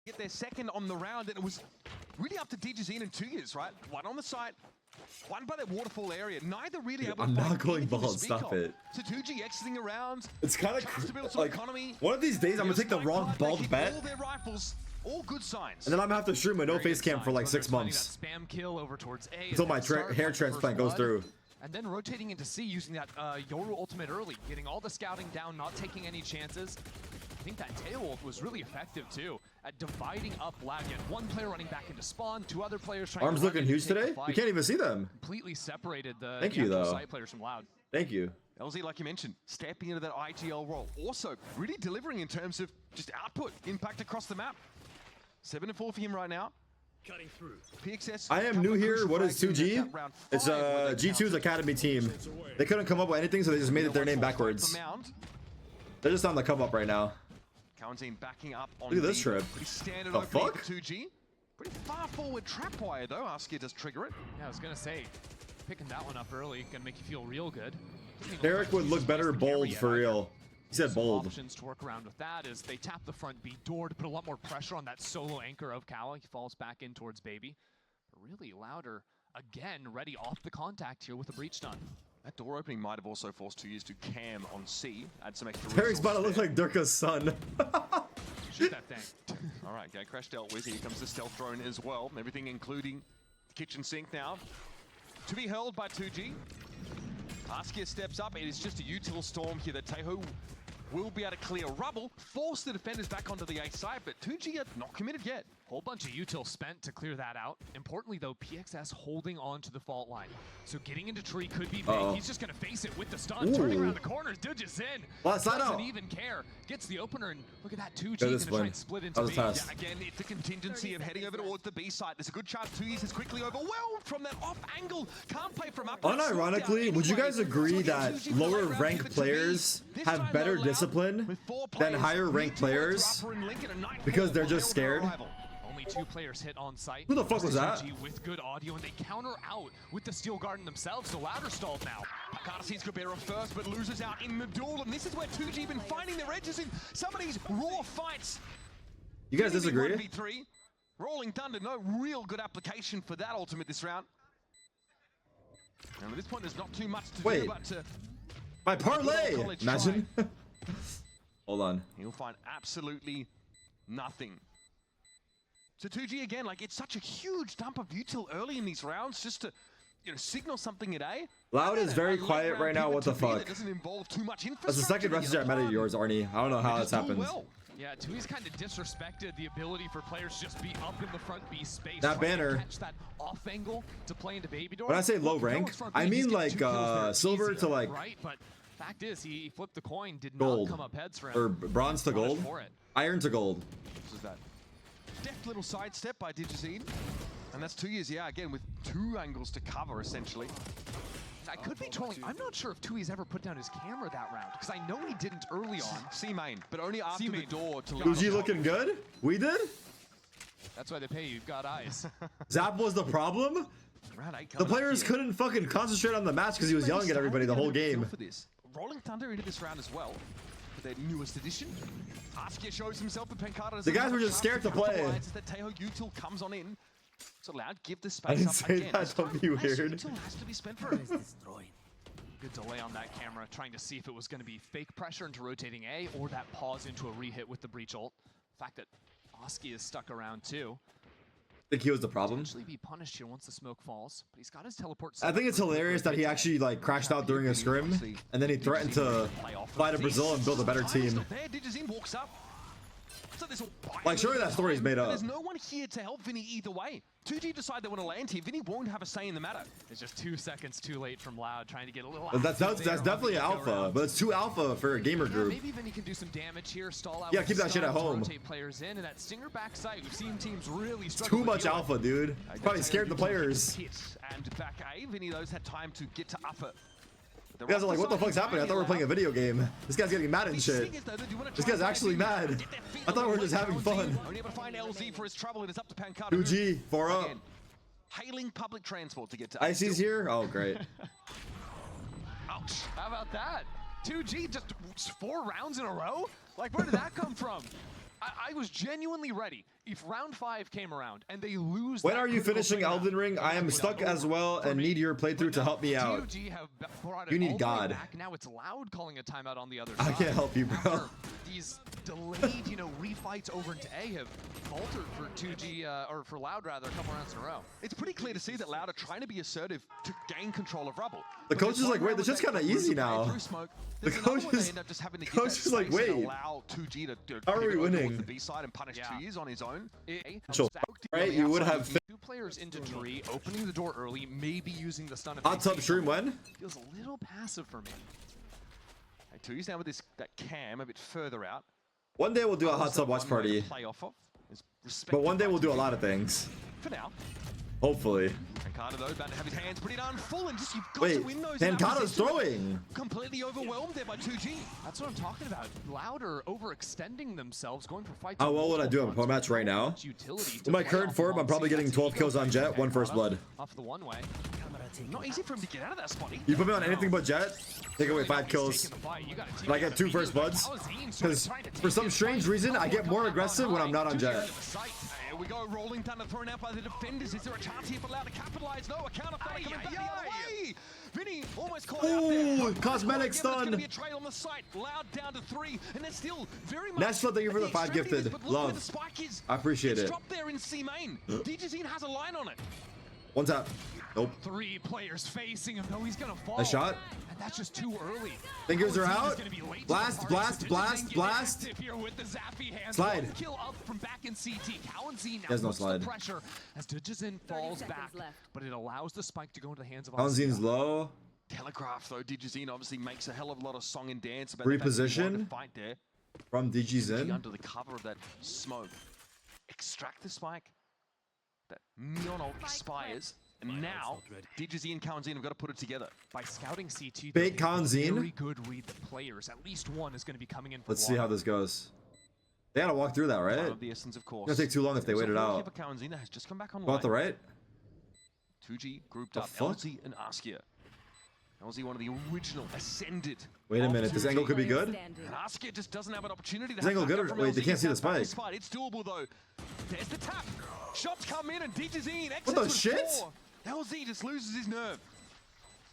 get their second on the round, and it was really up to DJZ and 2 years, right? One on the site, one by that waterfall area. Neither really able to I'm not going anything to bald. speak Stop of. it. So 2G exiting around. It's kind Chance to build of some like economy. one of these days I'm gonna take the wrong bald bet, All their rifles, all good signs. and then I'm gonna have to stream a no Very face good cam for signs, like whether 6 it's finding months that spam kill over towards A until and my then start hair with the transplant first goes blood, through. and then rotating into C using that Yoru ultimate early, getting all the scouting down, not taking any chances. I think that tail ult was really effective too at dividing up lag. You had one player running back into spawn, two other players trying Arms to run looking in and huge take the today. fight. You can't even see them. Completely separated the Thank you, actual though. side players from Loud. Thank you. LZ, like you mentioned, stepping into that IGL role. Also, really delivering in terms of just output, impact across the map. 7-4 for him right now. Cutting through. PXS. I am new here. What is 2G? It's G2's academy team. They couldn't come up with anything, so they just made it their name backwards. They're just on the come up right now. Quarantine backing up on Look at this trip. Pretty standard The opening fuck? for 2G. Pretty far forward trap wire though. Askia does trigger it. Yeah, I was gonna say, picking that one up early gonna make you feel real good. Derek would look better bold for real. He said Some bold. options to work around with that is they tap the front B door to put a lot more pressure on that solo anchor of Kala. He falls back in towards Baby. But really Louder again ready off the contact here with a breach stun. That door opening might have also forced 2 years to cam on C. Add some extra Derek's about to look resources like Durka's son. Shoot that thing. All right, Gate Crash dealt with. Here comes the stealth drone as well. Everything including the kitchen sink now. To be hurled by 2G. Askia steps up. It is just a util storm here that Teho will be able to clear rubble, force the defenders back onto the A side, but 2G are not committed yet. Whole bunch of util spent to clear that out. Importantly though, PXS holding on to the fault line. So getting into tree could be big. He's just gonna face it with the stun. Ooh. Turning around the corners, Dudge's in. Last side Doesn't out. even care. Gets the opener and look at that 2G Good gonna discipline. try and split into That was B. fast. Yeah, again, it's the contingency of heading over towards the B side. There's a good chance 2 years is quickly overwhelmed from that off angle. Can't play from up. Unironically, would you guys agree that lower ranked players have better discipline than higher ranked players because they're just scared? Only 2 players hit on site. Who the fuck was that? 2G with good audio, and they counter out with the Steel Garden themselves. So Louder stalled now. Akata sees Gabera first, but loses out in the duel, and this is where 2G been finding their edges in some of these raw fights. You guys disagree? 1v3. Rolling Thunder, no real good application for that ultimate this round. And at this point, there's not too much to do but to... My parlay! College Imagine. Hold on. He'll find absolutely nothing. So 2G again, like it's such a huge dump of util early in these rounds just to, you know, signal something at A. Loud is very A late quiet round right now. pivot What the to B that fuck? doesn't involve too much That's the second infrastructure message I to met get of yours, Arnie. I don't know how They that's just do happened. well. Yeah, 2E's kind of disrespected the ability for players to just be up in the front B space. That trying to banner. catch that off angle to play into Baby Door. When I say low Look, no rank, one's front I B, he's mean getting like 2 kills there silver easy, to like right, but fact is he flipped the coin, did gold, not come up heads for him. or bronze to Punished gold, for it. iron to gold. This is that deft little sidestep by DJZ. And that's 2 years, yeah, again, with 2 angles to cover, essentially. I could be trolling. I'm not sure if 2E's ever put down his camera that round, because I know he didn't early on. C main, but only after the C-main. door to let Uji looking good? We did? That's why they pay you. You've got eyes. Zap was the problem? Round 8 The coming up players here. couldn't fucking concentrate on the match because he was yelling at everybody the whole game. For this. Rolling Thunder into this round as well. For their newest edition. Askia shows himself, but Penkata The guys were just scared to play. That Teho util comes on in. It's allowed, give the space I didn't up say again. that, This don't time, be less weird. util has to be spent for it. Good delay on that camera, trying to see if it was going to be fake pressure into rotating A or that pause into a re-hit with the breach ult. The fact that Oski is stuck around too. Think he was the problem? Potentially be punished here once the smoke falls, but he's got his teleport. I think it's hilarious that he actually like crashed out during a scrim and then he threatened to fly to Brazil and build a better team. There, DJZ walks up. So this will Like, surely that story's made up. There's no one here to help Vinny either way. 2G decide they want to land here. Vinny won't have a say in the matter. It's just 2 seconds too late from Loud, trying to get a little. That's definitely an alpha, but it's too alpha for a gamer Yeah, group. maybe Vinny can do some damage here, stall out. Yeah, with keep that shit at stuns, home. Rotate players in, and that stinger back sight. We've seen teams really struggle. Too with much healing. alpha, dude. Probably scared the players. And back A, Vinny those had time to get to upper. You guys are like, what the fuck's happening? I thought we were playing a video game. This guy's getting mad and shit. This guy's actually mad. I thought we were just having fun. Only able to find LZ for his trouble, and it's up to Pancata. 2G, 4 up. Again, hailing public transport to get to Icy's here? Oh, great. Ouch. How about that? 2G just 4 rounds in a row? Like, where did that come from? I was genuinely ready. If round 5 came around and they lose, When are you finishing Elden Ring? I am stuck as well and need your playthrough to help me out. You need God. Back. Now it's Loud calling a timeout on the other I side. can't help you, bro. After these delayed, refights over into A have faltered for 2G, or for Loud rather, a couple rounds in a row. It's pretty clear to see that Loud are trying to be assertive to gain control of Rubble. The coach is like, wait, this is kind of easy now. The coach is like, wait, allow 2G to how are we winning? The B side and punish 2 years on his own. Right, you would have 2 players into tree, opening the door early, maybe using the stun. hot tub stream when? Feels a little passive for me. And 2G's now with that cam a bit further out. One day we'll do a hot tub watch party. Play off of. But one day we'll do a lot of things. For now. Hopefully. And Carter though about to have his hands pretty darn full and just you've got Wait, to win those. Pancata's throwing. Completely overwhelmed there by 2G. That's what I'm talking about. Louder overextending themselves, going for fights. How well would I do in a pro match right now? With my current form, I'm probably getting 12 kills on Jet, 1 first blood. Off the one way. Not easy for him to get out of that spot. You put me on anything but Jet, take away 5 kills. But I get 2 first bloods. Because for some strange reason, I get more aggressive when I'm not on Jet. Here we go, rolling thunder thrown out by the defenders. Is there a chance here for Loud to capitalize? No, a counter fire coming back the other way. Vinny almost caught out there. Ooh, cosmetic stun. Gonna be a trail on the site. Loud down to 3, and they're still very much. National, thank you for the 5 gifted. Love. I appreciate it. Dropped there in C main. DJZ has a line on it. One tap. Nope. 3 players facing him, though he's gonna fall. A shot. And that's just too early. Fingers are out. Blast, blast, blast, blast. Slide. Kill up from back in CT. Kalenzi now There's no puts slide. the pressure as Digizin falls back, but it allows the spike to go into the hands of Kalenzi's low. Telegraph though, DJZ obviously makes a hell of a lot of song and dance about Reposition the fight there. from DGZin. Under the cover of that smoke. Extract the spike. That neon ult expires. And now, DJZ and Kalenzi have got to put it together. By scouting CT, Bait Kalenzi. very good read the players. At least one is going to be coming in for Let's see how this goes. They gotta walk through that, right? Of the essence, of course. It's gonna take too long if they wait it out. Kalenzi has just come back online. Go out the right? 2G grouped The up. fuck? LZ and Askia. LZ, one of the original ascended. Wait a minute, this angle could be good? And Askia just doesn't have an opportunity to This angle have good backup or- from wait, they LZ can't see the to back this spike. fight. It's doable though. There's the tap. Shots come in and DJZ exits What the with shit? 4. LZ just loses his nerve.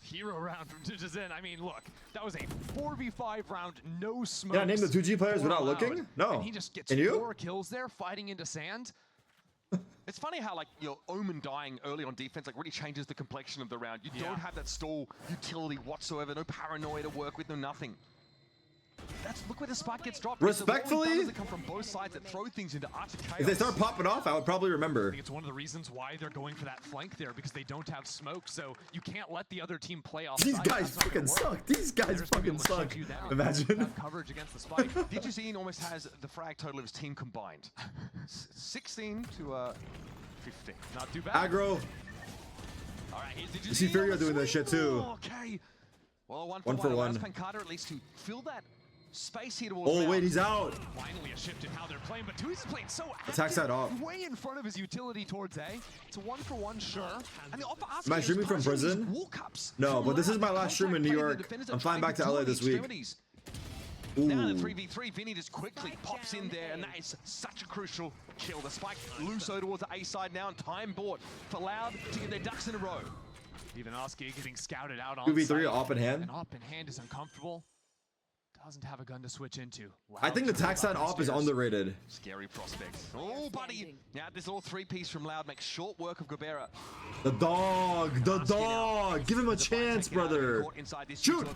hero round from Digizin. I mean, look, that was a 4v5 round, no smoke. Yeah, name the 2G players without looking? No. And he just gets And you? 4 kills there, fighting into sand. It's funny how like your Omen dying early on defense like really changes the complexion of the round. You don't have that stall utility whatsoever, no paranoia to work with, no nothing. Look where the spike gets dropped. Respectfully, That come from both sides that throw things into utter chaos. if they start popping off, I would probably I remember. think it's one of the reasons why they're going for that flank there, because they don't have smoke, so you can't let the other team play off. These side. guys That's not fucking gonna work. suck. These guys They're just gonna be fucking able to shut suck. you down. Imagine. Have coverage against the spike. DJZ almost has the frag total of his team combined. 16 to 15. Not too bad. Aggro. All right, here's DJZ You see Furia on the doing that swing. shit too. Okay. Well, one One for for one. one. Allows Pancata at least to fill that space here towards Oh, Loud. wait, he's out. Finally a shift in how they're playing, but Tui's playing so active. Attack side off. Way in front of his utility towards A. It's a 1-for-1, sure. And the offer Am I streaming from prison? No, but this is my last stream in New York. I'm flying back to LA this week. Now the Ooh. 3v3, Vinny just quickly pops in there, and that is such a crucial kill. The spike Luso towards the A side now, and time bought for Loud to get their ducks in a row. Even Oski getting scouted out on 2v3 site. op in hand. And op in hand is uncomfortable. Doesn't have a gun to switch into. I think the tax side op is underrated. Scary prospect. Oh, buddy. Now this little 3-piece from Loud makes short work of Gobera. The dog. The dog. Give him a chance, brother. Shoot.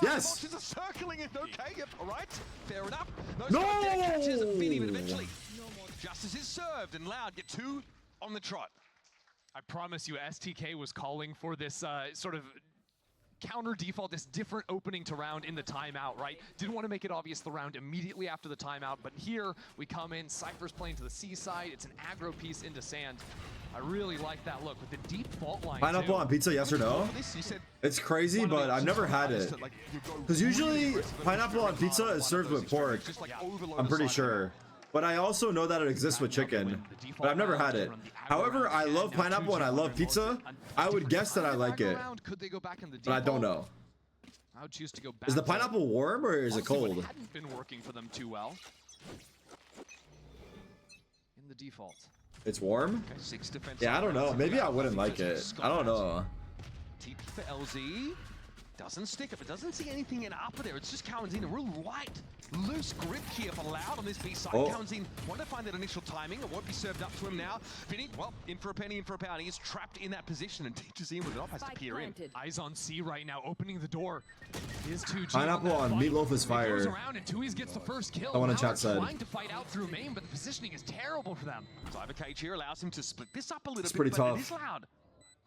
Yes. Is circling it. Okay, yep, all right. Fair enough. No. Catches Vinny, but eventually justice is served, and Loud get 2 on the trot. I promise you, STK was calling for this sort of counter default, this different opening to round in the timeout, right? Didn't want to make it obvious the round immediately after the timeout, but here we come in, Cypher's playing to the seaside, it's an aggro piece into sand. I really like that look with the deep fault line. Pineapple too. on pizza, yes or no? It's crazy, but I've never had it. Because usually pineapple on pizza is served with pork. I'm pretty sure. But I also know that it exists with chicken. But I've never had it. However, I love pineapple and I love pizza. I would guess that I like it. But I don't know. I would choose to go back. Is the pineapple warm or is it Honestly, cold? what hadn't been working for them too well. the default. It's warm? Okay, 6 defense. Yeah, I don't know. Maybe I wouldn't like it. I don't know. TP for LZ. Doesn't stick up. It doesn't see anything in upper there. It's just Cowanzine, a real light, loose grip here for Loud on this B side. Cowanzine wanted to find that initial timing. It won't be served up to him now. Vinny, well, in for a penny, in for a pound. He is trapped in that position and teaches him with it off, has to peer in. Eyes on C right now, opening the door. Is 2G Pineapple on Meatloaf is fire. Goes around and 2E's gets the first kill. I want to Now chat side. trying to fight out through main, but the positioning is terrible for them. Cyber Cage here allows him to split this up a little bit, pretty but tough. it is Loud.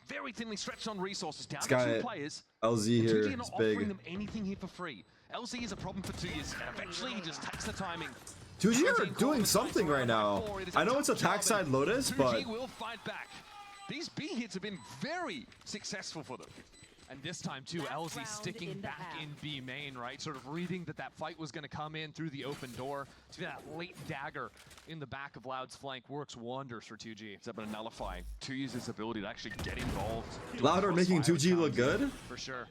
Very thinly stretched on resources, down This to guy, 2 players. LZ 2G here are is not offering big. them anything here for free. LZ is a problem for 2 years, and eventually he just takes the timing. 2G are doing something right now. I know it's attack side Lotus, but 2G will fight back. These B hits have been very successful for them. And this time too, LZ sticking back in B main, right? Sort of reading that that fight was going to come in through the open door. To that late dagger in the back of Loud's flank works wonders for 2G. It's able to nullify 2 users' ability to actually get involved. Loud are making 2G look good. For sure.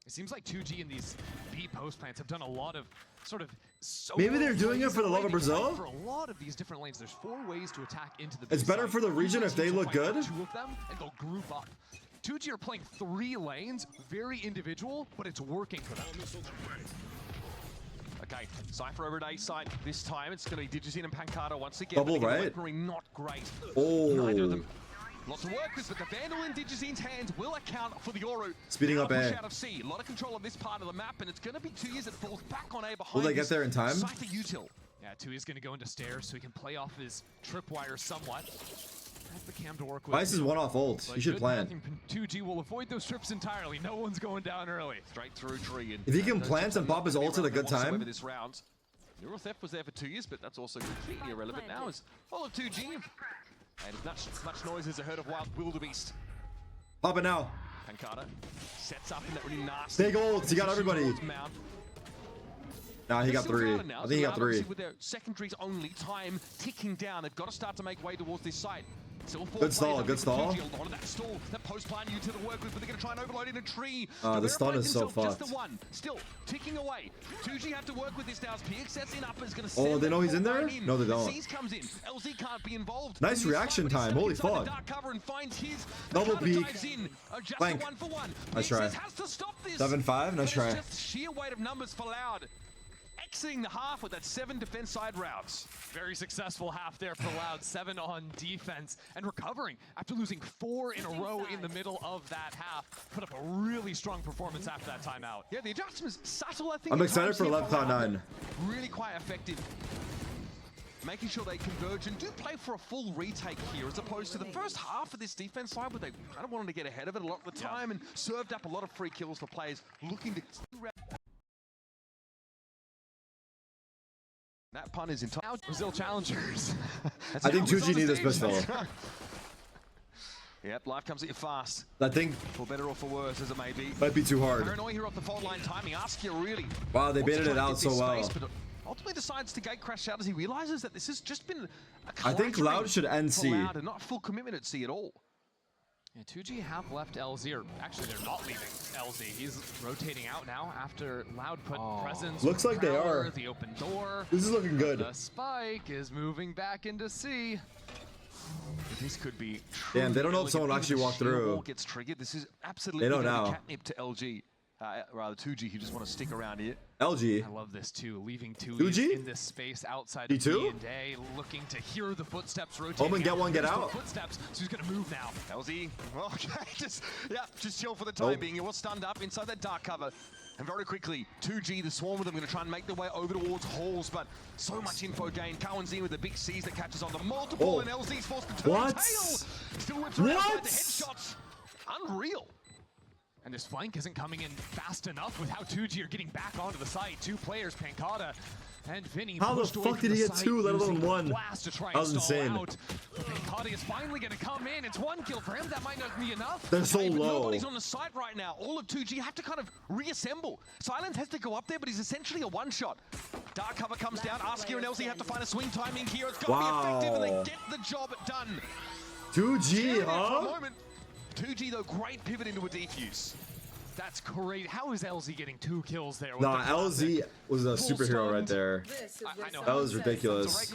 It seems like 2G in these B post plants have done a lot of sort of Maybe they're doing it for the love of Brazil. For a lot of these different lanes, there's 4 ways to attack into the B It's better side. for the region if they look good. 2 of them and they'll group up. 2G are playing 3 lanes, very individual, but it's working for them. Okay, Cypher over at A side. This time it's going to be Digizine and Pancata once again. Double but again, right. weaponry not great. Oh. Neither of them. Lots of work with, but the Vandal in Digizine's hands will account for the Oro. Speeding up push A. out of C. A lot of control of this part of the map, and it's going to be 2 years that falls back on A behind. Will they get there in time? Cypher util. Yeah, 2 is going to go into stairs so he can play off his tripwire somewhat. That's the cam to work with. Vice is one off ult. You should plan. 2G will avoid those trips entirely. No one's going down early. Straight through tree. And If he can plant and pop his ult at a good time. This round. Neural Theft was there for 2 years, but that's also completely irrelevant now as all of 2G. And as much noise as I heard of Wild Wildebeest. Pop it now. Pancata sets up in that really nasty. Big ults. He got everybody. Nah, he got 3. I think he got 3. With their secondaries only, time ticking down. They've got to start to make way towards this site. Good stall, good stall. A lot of that stall, that post plan you to the work with, but they're going to try and overload in a tree. The stun is so Just fucked. the one, still ticking away. 2G have to work with this now as PXS in upper is going to Oh, they know he's in there? No, they don't. Z's comes in. LZ can't be involved. Nice reaction time. Holy fuck. Double peek. Flank. Nice try. 7-5. Nice try. Just sheer weight of numbers for Loud. Exiting the half with that 7 defense side routes. Very successful half there for Loud. 7 on defense and recovering after losing 4 in a row in the middle of that half. Put up a really strong performance after that timeout. Yeah, the adjustment's subtle, I think. I'm excited for Left Cloud 9. Really quite effective. Making sure they converge and do play for a full retake here, as opposed to the first half of this defense side where they kind of wanted to get ahead of it a lot of the time and served up a lot of free kills for players looking to. That pun is entirely Brazil challengers. I think 2G need this pistol. Yep, life comes at you fast. I think For better or for worse, as it may be. might be too hard. Paranoia here off the fault line timing. Ask you really. Wow, they baited it out so well. Space, but ultimately decides to gate crash out as he realizes that this has just been a I think Loud should end for C. Loud and not full commitment at C at all. Yeah, 2G have left LZ, or actually they're not leaving LZ. He's rotating out now after Loud put presence. Looks like they power, are. The open door. This is looking good. The spike is moving back into C. This could be. Damn, they don't know if someone elegant. actually Even walked the sheer through. wall gets triggered. This is absolutely They know gonna be now. catnip to LG. Rather 2G who just want to stick around here. LG. I love this too, leaving 2G? in this space outside of D2? B and A, looking to hear the footsteps rotating. Omen, get one, get There's the out. Footsteps, so he's gonna move now. LZ, well, okay, just chill for the time Nope. being. He was stunned up inside that dark cover. And very quickly, 2G, the swarm of them, going to try and make their way over towards halls, but so much info gain. Cowanzine with the big C's that catches on the multiple, and LZ's forced to turn What? tail. Still whips around What? the headshots. Unreal. And this flank isn't coming in fast enough with how 2G are getting back onto the site. 2 players, Pancata and Vinny. How the pushed away fuck from did he the get site 2, let alone using 1? Blast to try That and was stall insane. out. But Pancata is finally going to come in. It's 1 kill for him. That might not be enough. They're so But low. nobody's on the site right now. All of 2G have to kind of reassemble. Silence has to go up there, but he's essentially a one-shot. Dark cover comes down. Askia and LZ have to find a swing timing here. It's got to be effective, and they get the job done. 2G, For a huh? moment. 2G, though, great pivot into a defuse. That's great. How is LZ getting 2 kills there? Nah, LZ was a superhero right there. I know. That was ridiculous.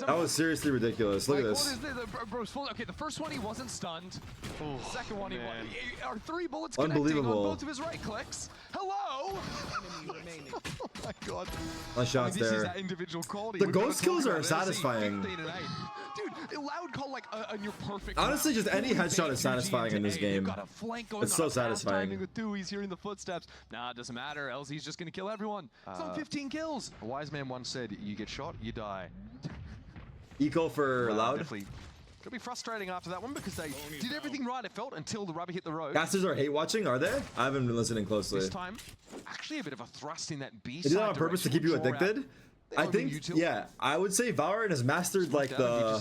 That was seriously ridiculous. Look at this. What is the bro's full? Okay, the first one he wasn't stunned. The second one he man. are 3 bullets Unbelievable. connecting on both of his right clicks. Hello. Oh my god. Nice shots This is there. that individual quality. The We've gotta ghost talk kills are about LZ, satisfying. 15 and 8. Dude, Loud call like on your perfect. Honestly, round. just any headshot is satisfying in this game. Got a flank going It's on so a fast satisfying. timing with 2. He's hearing the footsteps. Nah, it doesn't matter. LZ's just gonna kill everyone. It's on 15 kills. A wise man once said, you get shot, you die. Eco for Loud. Definitely. It'll be frustrating after that one because they did everything right, it felt, until the rubber hit the road. Casters are hate watching, are they? I haven't been listening closely. This time, actually a bit of a thrust in that B They side. did that on purpose to keep you addicted? I open think, util. yeah, I would say Valorant has mastered like the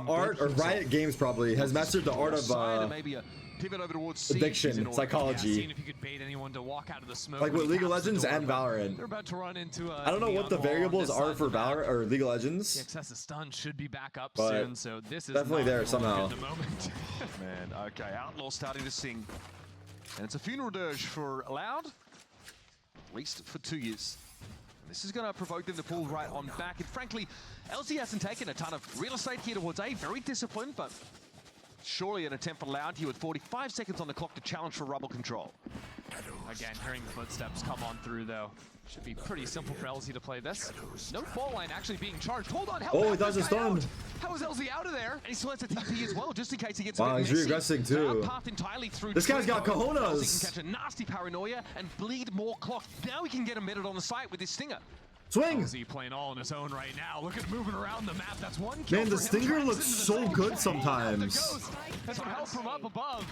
art, or Riot Games probably has mastered the art of maybe a pivot over towards C addiction, in order. psychology. Seeing if you could bait anyone to walk out of the smoke. Like with when League of he taps the Legends door, and but Valorant. They're about to run into I don't know what the variables are for Valorant or League of Legends. The excessive stun should be back up But soon, so this is definitely not there gonna somehow. look good at the moment. Man, okay, Outlaw starting to sing. And it's a funeral dirge for Loud, at least for 2 years. This is going to provoke them to pull right on back. And frankly, LZ hasn't taken a ton of real estate here towards A. Very disciplined, but surely an attempt for Loud here with 45 seconds on the clock to challenge for rubble control. Again, hearing the footsteps come on through, though. Should be pretty simple for LZ to play this. No ball line actually being charged. Hold on, Oh, he does a stun. How is LZ out of there? And he still has a TP as well, just in case he gets Wow, a bit he's messy. regressing too. Now path entirely through This guy's got Twinkle. cojones. LZ can catch a nasty paranoia and bleed more clock. Now he can get a minute on the site with his stinger. Swing! LZ playing all on his own right now. Look at moving around the map. That's 1 kill. Man, the for him. stinger Tracks looks into the so second good kill. sometimes. That's some help from up above.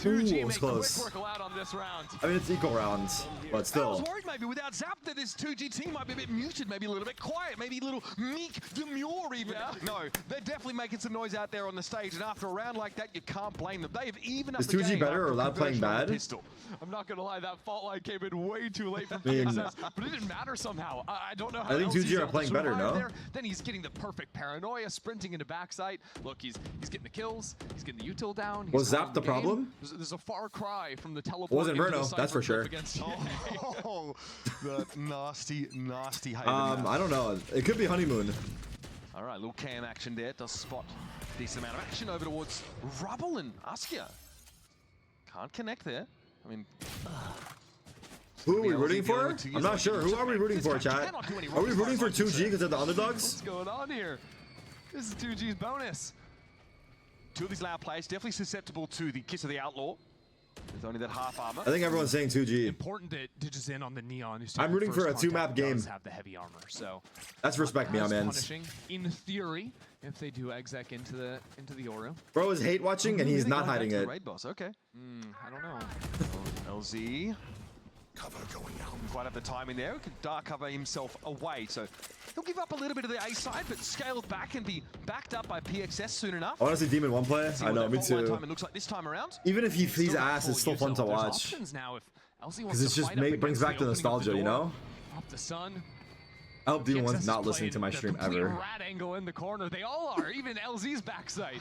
Ooh, 2G it was make close. quick work allowed on this round. I mean, it's equal rounds, but I was still. worried maybe without Zap that this 2G team might be a bit muted, maybe a little bit quiet, maybe a little meek, demure even. Yeah. No, they're definitely making some noise out there on the stage, and after a round like that, you can't blame them. They've even up Is the 2G game better after or a Loud playing conversion on the bad? pistol. I'm not gonna lie, that fault line came in way too late for mean, PXS, but it didn't matter somehow. I don't know how I think LZ's 2G are able to playing better, survive no? there. Then he's getting the perfect paranoia, sprinting into backside. Look, he's getting the kills, he's getting the util down. Was Zap Zap the problem? There's a far cry from the teleport. Wasn't into the Verno, that's for Cypher sure. cliff against Oh, the nasty, nasty haven. I don't know. It could be Honeymoon. All right, little cam action there. Does spot a decent amount of action over towards Rubble and Askia. Can't connect there. I mean, Who are we rooting for? I'm not sure. Who are we rooting for, chat? Are we rooting for 2G because they're the underdogs? What's going on here? This is 2G's bonus. two of these Loud players definitely susceptible to the kiss of the Outlaw. With only that half armor. I think everyone's saying 2G. Important to just in on the Neon. Who's I'm rooting for a two-map game. Does have the heavy armor, so That's respect me, that's man. punishing in theory if they do exec into the Oru. Bro is hate watching and he's not hiding it. Raid boss, okay. I don't know. LZ. Cover going out. Quite have the timing there. Could dark cover himself away, so he'll give up a little bit of the A side, but scale back and be backed up by PXS soon enough. I want to see Demon 1 play. See I what know, that me fault line too. timing looks like this time around. Even if he Still feeds got ass, full it's still fun to util. There's watch. options now if LZ wants Because it's to just fight up brings against back the opening of nostalgia, door. you know? Up the sun. I hope Demon 1's PXS not is listening to my playing stream the complete ever. rat angle in the corner. They all are, even LZ's backside.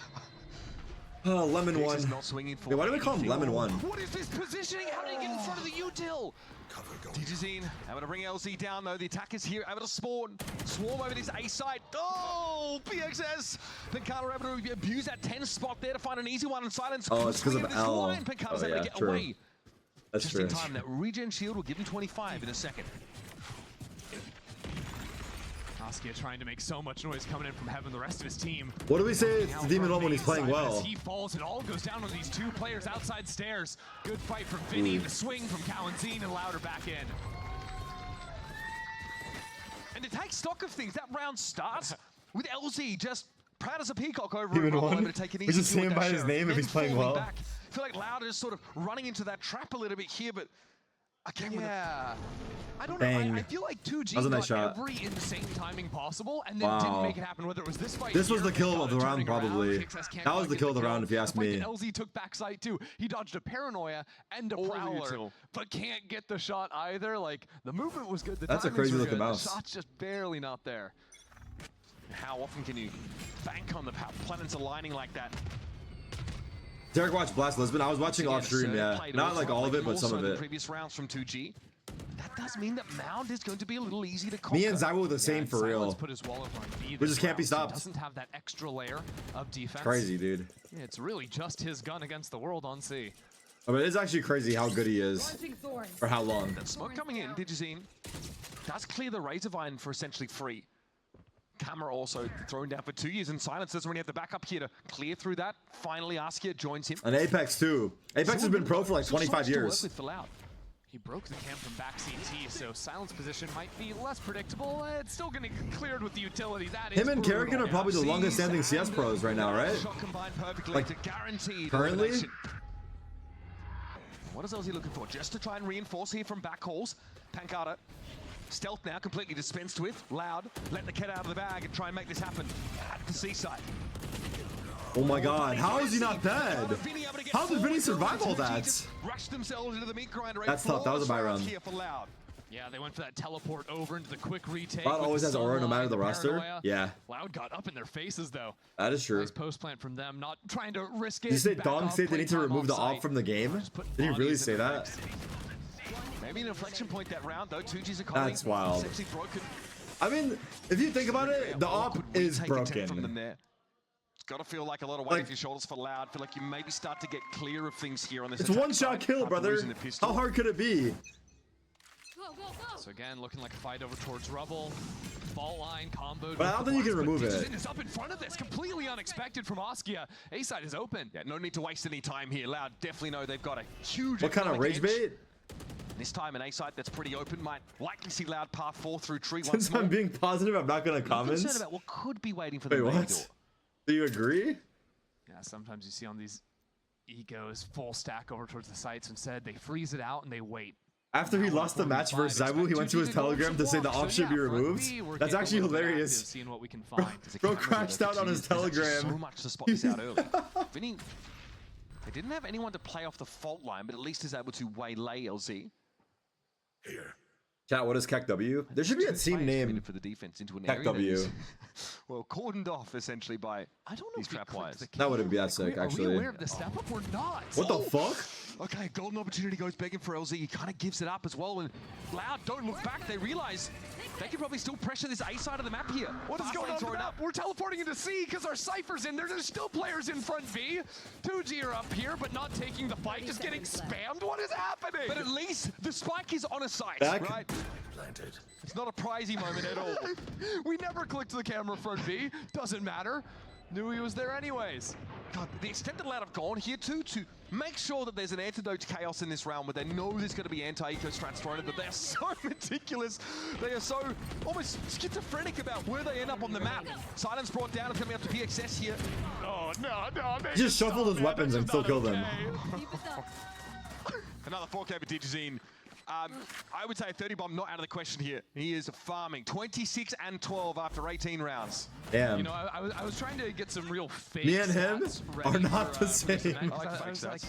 Oh, Lemon PXS 1. not swinging for Wait, why do we call him anything. Lemon 1? What is this positioning? How did he get in front of the util? Digizine able to bring LZ down though. The attackers here able to spawn. Swarm over this A side. Oh, PXS! Pencana able to abuse that 10 spot there to find an easy one in silence. Oh, it's because of Swinging this L. line. Pencana's Oh, able yeah, to get true. away. That's Just true. in time. That regen shield will give him 25 in a second. Askia trying to make so much noise coming in from heaven. The rest of his team. What do we say it's Demon 1 when he's playing As well? he falls, it all goes down on these two players outside stairs. Good fight from Vinny. The swing from Kalanzine and Louder back in. And to take stock of things, that round starts with LZ just proud as a peacock over Demon at Rubble, 1? able to take an We easy just kill say with him that by his sheriff, name if then he's playing falling well. back. I feel like Louder is sort of running into that trap a little bit here, but again, Yeah. I don't Bang. know. I feel like 2G That was a nice got shot. every insane timing possible and then Wow. didn't make it happen, whether it was this fight This was here, the kill got of the it round, turning around, probably. PXS can't That was quite the get kill of the round, if you ask The fight me. that LZ took backside too. He dodged a paranoia and a All the prowler, util. but can't get the shot either. Like, the movement was good. The That's a timings crazy were looking good. mouse. The shot's just barely not there. how often can you bank on the planets aligning like that? Derek watched Blast Lisbon. I was watching off stream, yeah. Not like all of it, but some of it. Previous rounds from 2G. That does mean that Mound is going to be a little easy to conquer. Me and Zywo the same for real. Put his wall over on B We just can't be stopped. Doesn't have that extra layer of defense. Crazy, dude. Yeah, it's really just his gun against the world on C. I mean, it's actually crazy how good he is. For how long. That smoke coming in, Digizine does clear the Razorvine for essentially free. Camera also thrown down for 2 years, and Silence doesn't really have the backup here to clear through that. Finally, Askia joins him. And Apex too. Apex has been pro for like 25 years. He broke the cam from back CT, so Silence position might be less predictable. It's still going to get cleared with the utility. That is him and Kerrigan are probably the longest standing CS pros right now, right? Like, currently? What is LZ looking for? Just to try and reinforce here from back halls. Pancada. Stealth now completely dispensed with. Loud. Let the cat out of the bag and try and make this happen at the seaside. Oh my god, how is he not dead? How did Vinny survive all that? Rush themselves into the meat grinder. That's tough, that was a buy round. Yeah, they went for that teleport over into the quick retake. Loud always has aura no matter the roster. Yeah. Loud got up in their faces though. That is true. Nice post plant from them, not trying to risk it. Did you say Dong said they need to remove the op from the game? Did he really say that? Maybe an inflection point that round though. 2G's economy. That's wild. I mean, if you think about it, the op is broken. It's got to feel like a lot of weight off your shoulders for Loud. Feel like you maybe start to get clear of things here on this. It's one shot kill, brother. How hard could it be? So again, looking like a fight over towards Rubble. Fault line comboed. But I don't think you can remove it. Is up in front of this, completely unexpected from Askia. A side is open. Yeah, no need to waste any time here. Loud definitely know they've got a huge. What kind of rage bait? This time an A site that's pretty open might likely see Loud path 4 through tree once Since I'm being positive, I'm not gonna comment. Concerned about what could be waiting for the main door. Do you agree? Yeah, sometimes you see on these egos full stack over towards the sites. Instead, they freeze it out and they wait. After he lost the match versus Zywu, he went to his Telegram to say the op should be removed. That's actually hilarious. Seeing what we can find. Bro crashed out on his Telegram. So much to spot this out early. Vinny, they didn't have anyone to play off the fault line, but at least is able to waylay LZ. Here. Chat, what is KEKW? There should be a team name for the defense into an KEKW. Well, cordoned off essentially by these trap wires. That wouldn't be that sick, actually. Are we aware of the step up or not? What the fuck? Okay, golden opportunity goes begging for LZ. He kind of gives it up as well. And Loud don't look back. They realize they can probably still pressure this A side of the map here. What is going on the map? We're teleporting into C because our Cypher's in there. There's still players in front B. 2G are up here, but not taking the fight, just getting spammed. What is happening? But at least the spike is on a site, right? Planted. It's not a prizey moment at all. We never clicked the camera front B. Doesn't matter. Knew he was there anyways. God, the extent that Loud have gone here too to make sure that there's an antidote to chaos in this round where they know there's going to be anti-eco strats thrown in, but they're so meticulous. They are so almost schizophrenic about where they end up on the map. Silence brought down and coming up to PXS here. Oh, no. He just shuffled his weapons and still killed him. Another 4K for Digizine. I would say 30 bomb not out of the question here. He is farming 26 and 12 after 18 rounds. Damn. You know, I was trying to get some real fake Me and him are not for, the same. I was like,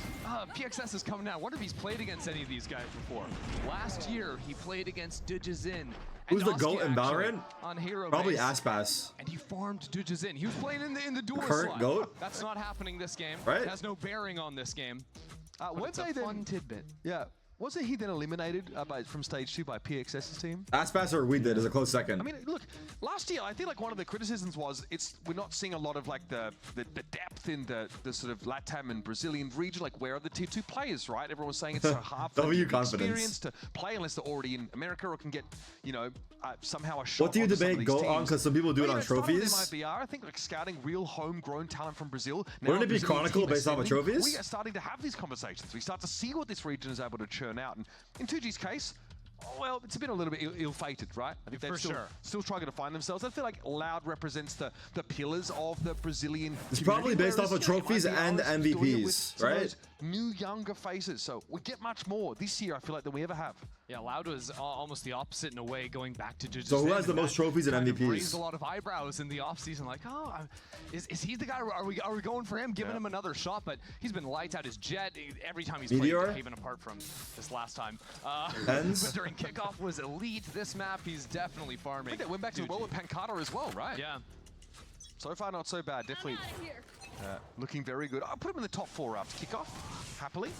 PXS is coming out. I wonder if he's played against any of these guys before. Last year, he played against Digizin. Who's the GOAT in Valorant? On Hero Probably base, Aspas. and he farmed Digizin. He was playing in the duel Current slot. GOAT? That's not happening this game. Right? It has no bearing on this game. It's a fun tidbit. Yeah. Wasn't he then eliminated from stage 2 by PXS's team? Aspas or we did is a close second. I mean, look, last year I think like one of the criticisms was we're not seeing a lot of like the depth in the sort of LATAM and Brazilian region. Like, where are the tier 2 players, right? Everyone was saying it's so hard for the experience to play unless they're already in America or can get, you know, somehow a shot. What do you debate GOAT on? Because some people do it on trophies. I think like scouting real homegrown talent from Brazil. Wouldn't it be Chronicle based off of trophies? We are starting to have these conversations. We start to see what this region is able to churn out. And in 2G's case, well, it's been a little bit ill-fated, right? I think they're still trying to find themselves. I feel like Loud represents the pillars of the Brazilian It's probably based off of trophies and MVPs, right? New younger faces, so we get much more this year, I feel like, than we ever have. Yeah, Loud was almost the opposite in a way, going back to Jujutsu. So who has the most trophies and MVPs? Raised a lot of eyebrows in the offseason, like, oh, is he the guy? Are we going for him? Giving him another shot, but he's been lights out. His jet every time he's Meteor? played, even apart from this last time. Pens? During kickoff was elite. This map, he's definitely farming. I think that went back to well with Pancada as well, right? Yeah. So far, not so bad. Definitely Looking very good. I'll put him in the top 4 after kickoff, happily.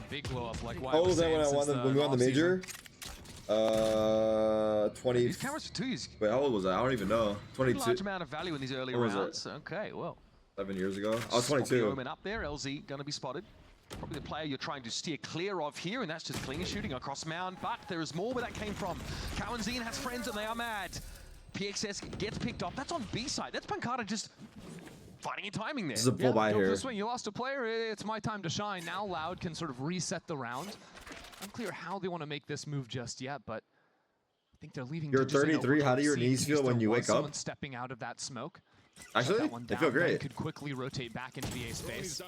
Big blow up, like How old was that when we won the major? 20. These cameras for 2 years. Wait, how old was I? I don't even know. 22. Large amount of value in these early rounds. Okay, well. 7 years ago. I was 22. Omen up there. LZ going to be spotted. Probably the player you're trying to steer clear of here, and that's just clean shooting across mound. But there is more where that came from. Cowanzine has friends, and they are mad. PXS gets picked off. That's on B side. That's Pancada just finding a timing there. This is a full buy here. This way, you lost a player. It's my time to shine. Now Loud can sort of reset the round. Unclear how they want to make this move just yet, but I think they're leaving. You're 33. How do your knees feel when you wake up? Someone stepping out of that smoke. Actually, they feel great. Could quickly rotate back into the A space.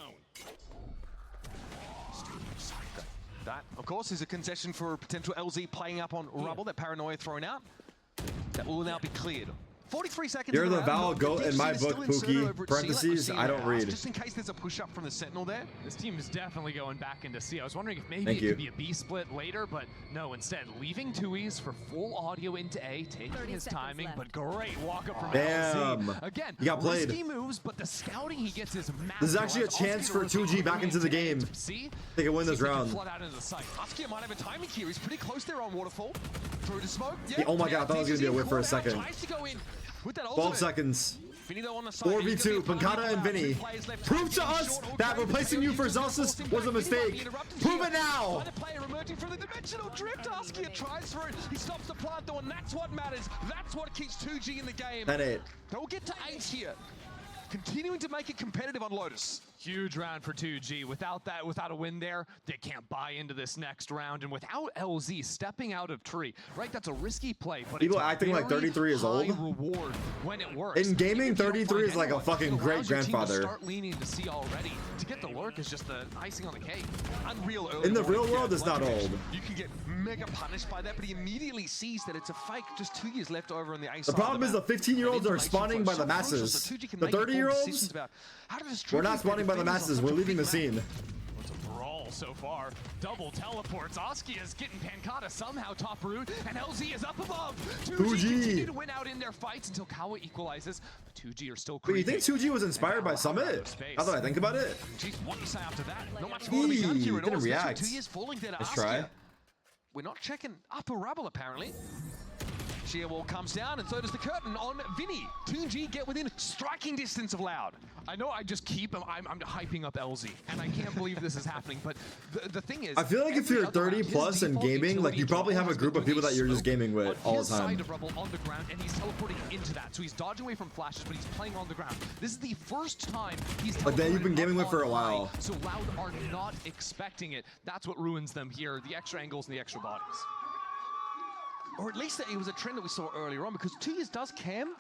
That, of course, is a concession for potential LZ playing up on Rubble. That paranoia thrown out. That will now be cleared. 43 seconds. You're the Val goat in my book, Pookie. Parentheses, I don't read. Just in case there's a push up from the Sentinel there. This team is definitely going back into C. I was wondering if maybe it could be a B split later, but no, instead, leaving 2Es for full audio into A, taking his timing, but great walk up from LZ. Again, he got played. Risky moves, but the scouting he gets is massive. This is actually a chance for 2G back into the game. They can win this round. Askia might have a timing here. He's pretty close there on Waterfall. Through to smoke. Yeah, oh my god, I thought it was going to be a whip for a second. Tries to go in. 12 seconds. 4v2, Pancada and Vinny. Prove to us that replacing you for Zelsis was a mistake. Prove it now! Player emerging from the dimensional drift. Askia tries for it. He stops the plant though, and that's what matters. That's what keeps 2G in the game. And it. They'll get to 8 here. Continuing to make it competitive on Lotus. Huge round for 2G. Without that, without a win there, they can't buy into this next round. And without LZ stepping out of tree, right? That's a risky play, but people acting like 33 is old. Reward when it works. In gaming, 33 is like a fucking great grandfather. Start leaning to C already. To get the lurk is just the icing on the cake. Unreal early. In the real world, it's not old. You can get mega punished by that, but he immediately sees that it's a fake. Just 2 years left over on the A side. The problem is the 15-year-olds are spawning by the masses. The 30-year-olds, we're not spawning by the masses. We're leaving the scene. It's a brawl so far. Double teleports. Askia is getting Pancada somehow top root, and LZ is up above. 2G continue to win out in their fights until Kawa equalizes. But 2G are still creeping. Wait, you think 2G was inspired by Summit? Now that I think about it. Jeez, what do you say after that? Not much more to be done here at all. Didn't react. 2 years falling there to Let's Askia. try. We're not checking upper rubble apparently. Sheer wall comes down, and so does the curtain on Vinny. 2G get within striking distance of Loud. I know I just keep I'm hyping up LZ, and I can't believe this is happening, but the thing is... I feel like if you're 30 plus and gaming, like you probably have a group of people that you're just gaming with all the time. Side of Rubble on the ground, and he's teleporting into that, so he's dodging away from flashes, but he's playing on the ground. This is the first time he's like that you've been gaming with for a while. So Loud are not expecting it. That's what ruins them here, the extra angles and the extra bodies. Or at least it was a trend that we saw earlier on, because 2 years does cam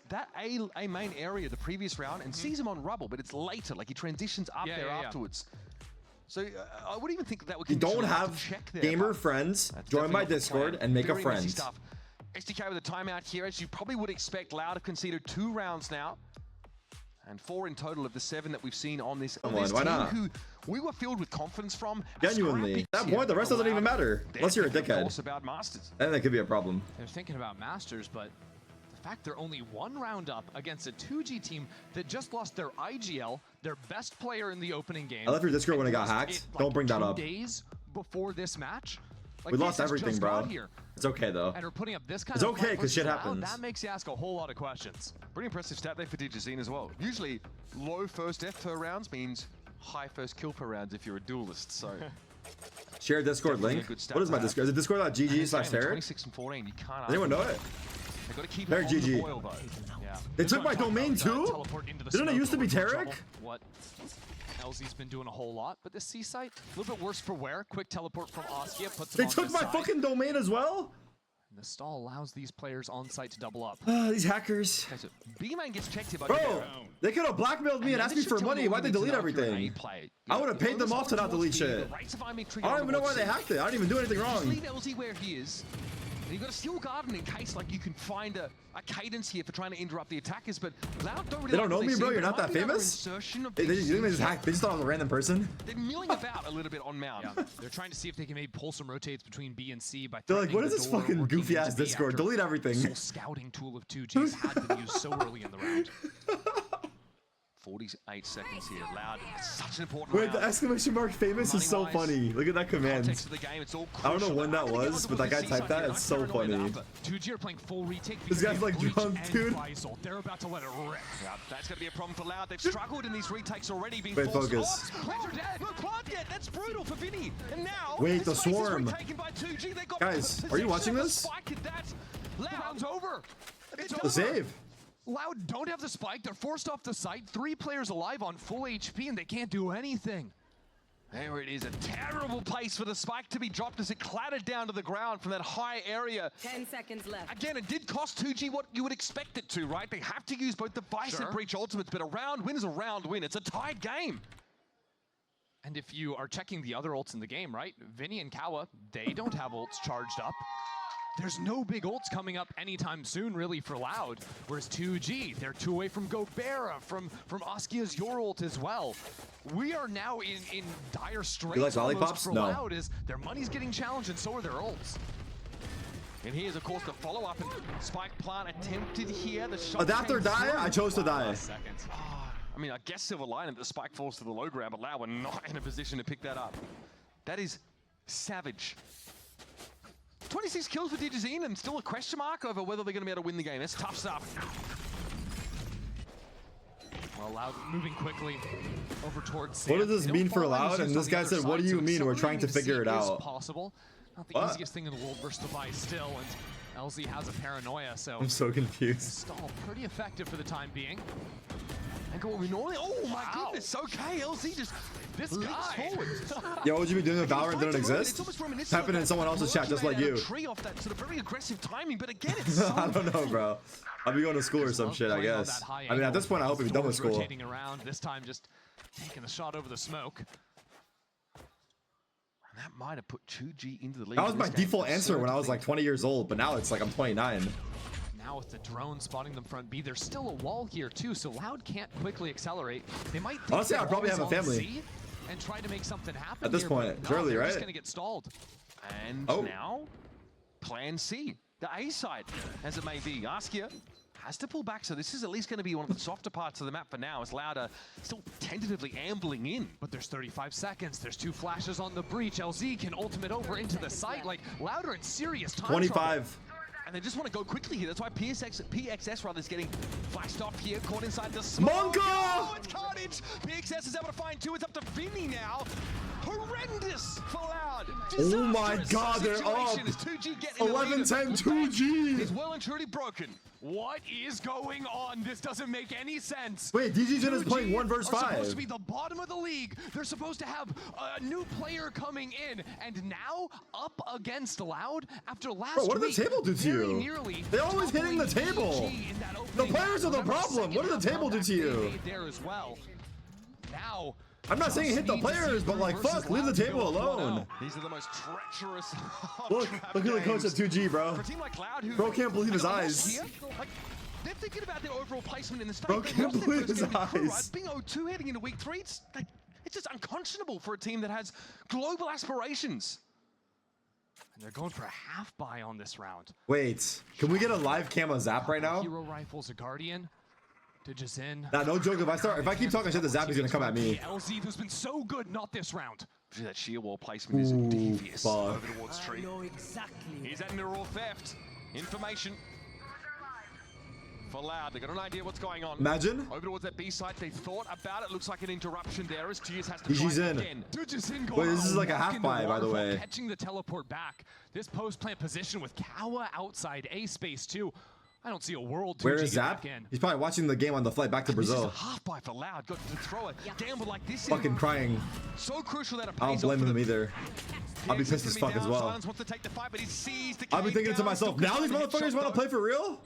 that A main area the previous round and sees him on Rubble, but it's later, like he transitions up there afterwards. So I wouldn't even think that would. You don't have gamer friends. Join my Discord and make a friend. SDK with a timeout here, as you probably would expect. Loud have conceded 2 rounds now, and 4 in total of the 7 that we've seen on this. Come on, why not? Who we were filled with confidence from. Genuinely, at that point, the rest doesn't even matter unless you're a dickhead. About Masters. And that could be a problem. They're thinking about Masters, but the fact they're only 1 round up against a 2G team that just lost their IGL, their best player in the opening game. I left your Discord when it got hacked. Don't bring that up. 2 days before this match. Like, we lost everything, bro. It's okay though. And we're putting up this kind of okay because shit happens. That makes you ask a whole lot of questions. Pretty impressive stat there for Digizine as well. Usually, low first death per rounds means high first kill per rounds if you're a duelist. So, share Discord link. What is my Discord? Is it discord.gg/Tarek? 26 and 14. You can't. Does anyone know it? They got to keep it on the boil though. Yeah. They took my domain too. Didn't it used to be Tarek? What? LZ's been doing a whole lot, but this C site a little bit worse for wear. Quick teleport from Askia puts them They took my fucking domain as well. And the stall allows these players on site to double up. These hackers. Okay, so B-Main gets checked here by bro, they could have blackmailed me and asked me for money. Why'd they delete everything? I would have paid them off to not delete shit. I don't even know why they hacked it. I didn't even do anything wrong. Leave LZ where he is. And you've got a steel garden in case like you can find a cadence here for trying to interrupt the attackers, but Loud don't really. They don't know me, bro. You're not that famous. They just hacked. They just thought I was a random person. They're milling about a little bit on Mount. Yeah. They're trying to see if they can maybe pull some rotates between B and C by. They're like, what is this fucking goofy ass Discord? Delete everything. Sole scouting tool of 2G's had been used so early in the round. 48 seconds here. Loud. It's such an important Wait, round. the exclamation mark famous is so funny. Look at that command. Context of the game, it's all I don't know crucial. when that I'm gonna get was, onto but that guy the typed that. C-side It's so here. I'm paranoid funny. that 2G are playing full retake. This guy's like Breach drunk, and dude. Faisal. They're about to let it rip. Yeah, that's going to be a problem for Loud. They've struggled in these retakes already. Being Wait, forced. focus. Oh, Plant are dead. Look, Plant dead. That's brutal for Vinny. And now, Wait, the space is swarm. retaken by 2G. They got Guys, are you possession watching of the this? spike at that. The round's over. It's The over. save. Loud don't have the spike. They're forced off the site. 3 players alive on full HP, and they can't do anything. There it is, a terrible place for the spike to be dropped as it clattered down to the ground from that high area. 10 seconds left. Again, it did cost 2G what you would expect it to, right? They have to use both the Vice and Breach ultimates, but a round win is a round win. It's a tied game. And if you are checking the other ults in the game, right? Vinny and Kawa, they don't have ults charged up. There's no big ults coming up anytime soon, really, for Loud. Whereas 2G, they're 2 away from Gobera, from Askia's Your ult as well. We are now in dire straits. You like lollipops? For No. Loud, is their money's getting challenged, and so are their ults. And here's, of course, the follow-up, and Spike Plant attempted here. The shot Adapt or came die? through. I chose to die. Seconds. I mean, I guess silver lining, the spike falls to the low ground, but Loud were not in a position to pick that up. That is savage. 26 kills for Digizine and still a question mark over whether they're going to be able to win the game. It's tough stuff. Well, Loud moving quickly over towards What Sam. does this They mean don't for follow Loud? any And zoos this on the guy other said, what side, do you so mean? We're trying to accelerating figure it the C out. is possible. Not the What? easiest thing in the world versus the Vice still, and LZ has a paranoia, so I'm so confused. stall pretty effective for the time being. And what we normally, oh my Wow. goodness, okay, LZ just This leaps guy. forward. Yo, what would you be doing if He Valorant finds didn't a moment. exist? It's almost reminiscent Happened of in that someone else's chat, just work like he made you. out of Tree off that sort of very aggressive timing, but again, it's so I don't know, bro. I'll be going to school or some shit, I Playing on guess. that high I mean, at this point, I hope he's done with Storm's school. rotating around, this time just taking the shot over the smoke. And that might have put 2G into the lead. That was in my this game. default answer when I was like 20 years old, but now it's like I'm 29. Now with the drone spotting them front B, there's still a wall here too, so Loud can't quickly accelerate. They might think Honestly, they're I'd probably have a always on family. C and try to make something happen At this here, point, but it's no, early, they're right? just gonna get stalled. And Oh. now, plan C, the A side, as it may be. Askia has to pull back, so this is at least going to be one of the softer parts of the map for now, as Louder still tentatively ambling in. But there's 35 seconds, there's 2 flashes on the breach. LZ can ultimate over into the site, like Louder in serious time trouble. 25. And they just want to go quickly here. That's why PXS rather is getting flashed off here, caught inside the smoke. Monka! Oh, it's Carnage! PXS is able to find 2. It's up to Vinny now. Horrendous for Loud. Oh my Disastrous God, they're situation up. as 2G get in the lead. 11-10 Is 2G. well and truly broken. What is going on? This doesn't make any sense. Wait, DG's is 2G playing 1 versus are supposed to 5. be the bottom of the league. They're supposed to have a new player coming in, and now up against Loud after last Bro, what did the week, table do to very you? nearly They're always hitting the toppling table. DG in that The opening players are the round. Remember, problem. What did the second table do half to you? comeback they made there as well. Now, I'm not saying hit the just need to players, see but like, versus fuck, leave the Loud to table go 1-0. alone. These are the most treacherous Look at the coach at 2G, bro. For a team like Loud, who Bro can't believe his Lost eyes. here, like, they're thinking about their overall placement in the stage. Bro They can't lost their believe first his game with Crew, eyes. right? Being 0-2 heading into week 3, it's just unconscionable for a team that has global aspirations. and they're going for a half buy on this round. Wait, can we get a live camo zap right now? Hero rifles, a Guardian. Digis in. Nah, no joke. If I keep talking shit, the zap is gonna come at me. LZ, who's been so good, not this round. That sheer wall placement is Ooh, devious fuck. over towards Tree. know exactly. He's at neural theft. Information. For Loud, they got an idea what's going on. Imagine. Over towards that B side, they thought about it. Looks like an interruption there as Tears has to DG's try in. again. Digis in Wait, this is like a walk half into buy, by the waterfall, way. Catching the teleport back. This post plant position with Kawa outside A space too. I don't see a world. Where 2G is get Zap? back in. He's probably watching the game on the flight back to This is Brazil. a half buy for Loud. Got to throw a gamble like this. Fucking in. crying. So crucial that it I don't pays blame off for him them. either. I'll be Yes, pissed it's as gonna fuck be as down. well. Silence wants to take the fight, but he sees the I'll be cave thinking to down. myself, Still now these trying to get motherfuckers shot, want to though. play for real?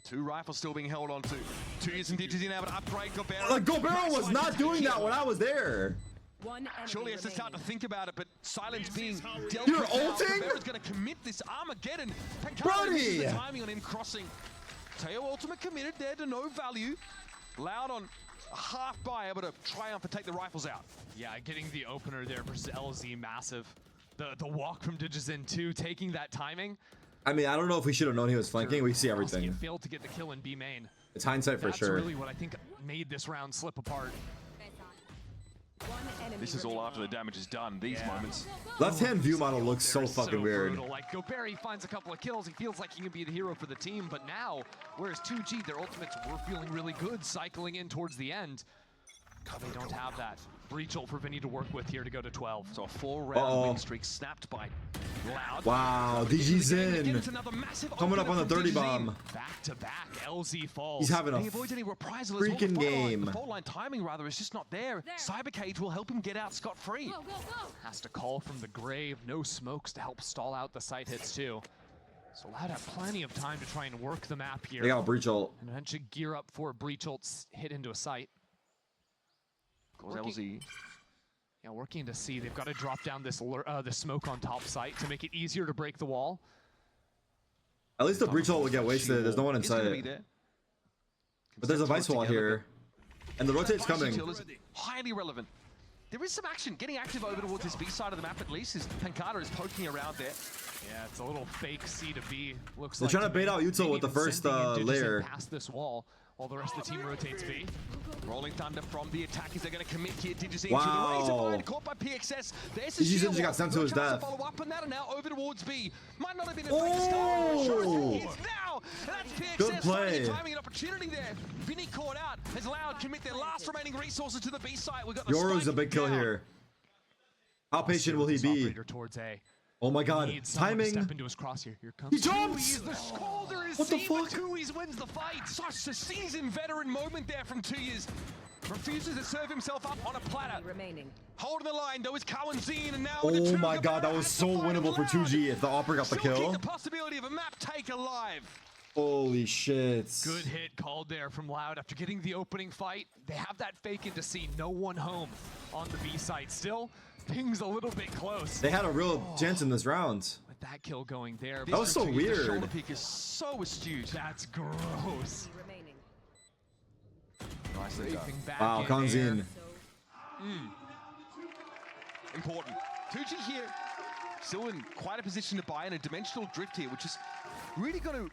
2 rifles still being held on to. 2 years and Digis in able to upgrade Gobera. Like, Gobera was not doing that when I was there. One enemy Surely it's to start to remaining. think about it, but Silence being dealt You're with now. ulting? Gobera's going to commit this Armageddon. Pancaro Brody! misses the timing on him crossing. Teo ultimate committed there to no value. Loud on a half buy, able to triumph and take the rifles out. Yeah, getting the opener there versus LZ, massive. The walk from Digis in too, taking that timing. I mean, I don't know if we should have known he was flanking. We see everything. Failed to get the kill in B main. It's hindsight for sure. That's really what I think made this round slip apart. This is all after the damage is done. These moments. Left-hand view model looks so fucking weird. Brutal. Like Gobert finds a couple of kills. He feels like he can be the hero for the team. But now, whereas 2G, their ultimates were feeling really good cycling in towards the end. They don't have that. Breach ult for Vinny to work with here to go to 12. So a 4-round win streak snapped by Loud. Wow, DG's in. Coming up on the 30 bomb. Back to back, LZ falls. He's having a He avoids any reprisal freaking as well. game. The fault line timing rather is just not there. Cybercage will help him get out scot-free. Has to call from the grave. No smokes to help stall out the site hits too. So Loud have plenty of time to try and work the map here. They got breach ult. And eventually gear up for a breach ult hit into a site. LZ. Yeah, working to see. They've got to drop down this the smoke on top site to make it easier to break the wall. At least the breach ult will get wasted. There's no one inside. But there's a vice wall here. And the rotate's coming. Highly relevant. There is some action. Getting active over towards this B side of the map at least. Is Pancada is poking around there. Yeah, it's a little fake C to B. Looks They're like trying to bait out Util with the first layer. Past this wall, while the rest of the team rotates B. Rolling thunder from the attackers. They're going to commit here. Digizine Wow. caught by PXS. There's the Digizine shield just got sent to his death. Follow up on that and now over towards B. Might not have been a great start. Sure it's now. And that's PXS. Good play. Timing an opportunity there. Vinny caught out. Has Loud commit their last remaining resources to the B site. We've got the Yoru's a big kill down. Here. How patient will he be? Towards A. Oh my god. Timing. Step into his crosshair. Here comes. He jumps! The shoulder is What the seen, fuck? but Tui's wins the fight. Such a seasoned veteran moment there from 2 years. Refuses to serve himself up on a platter. Remaining. Holding the line though is Cowan Zine, and now with the Oh two, my god, that Gobert was has so to fight winnable for Loud. 2G if the Opera got the Still keep kill. the possibility of a map take alive. Holy shit. Good hit called there from Loud after getting the opening fight. They have that fake into C. No one home on the B site. Still, things a little bit close. They had a real chance in this round. With that kill going there. That was so The weird. shoulder peek is so astute. That's gross. Remaining. Nicely done. Racing back Wow, in Kanzin. there. Important. 2G here, still in quite a position to buy in a dimensional drift here, which is really going to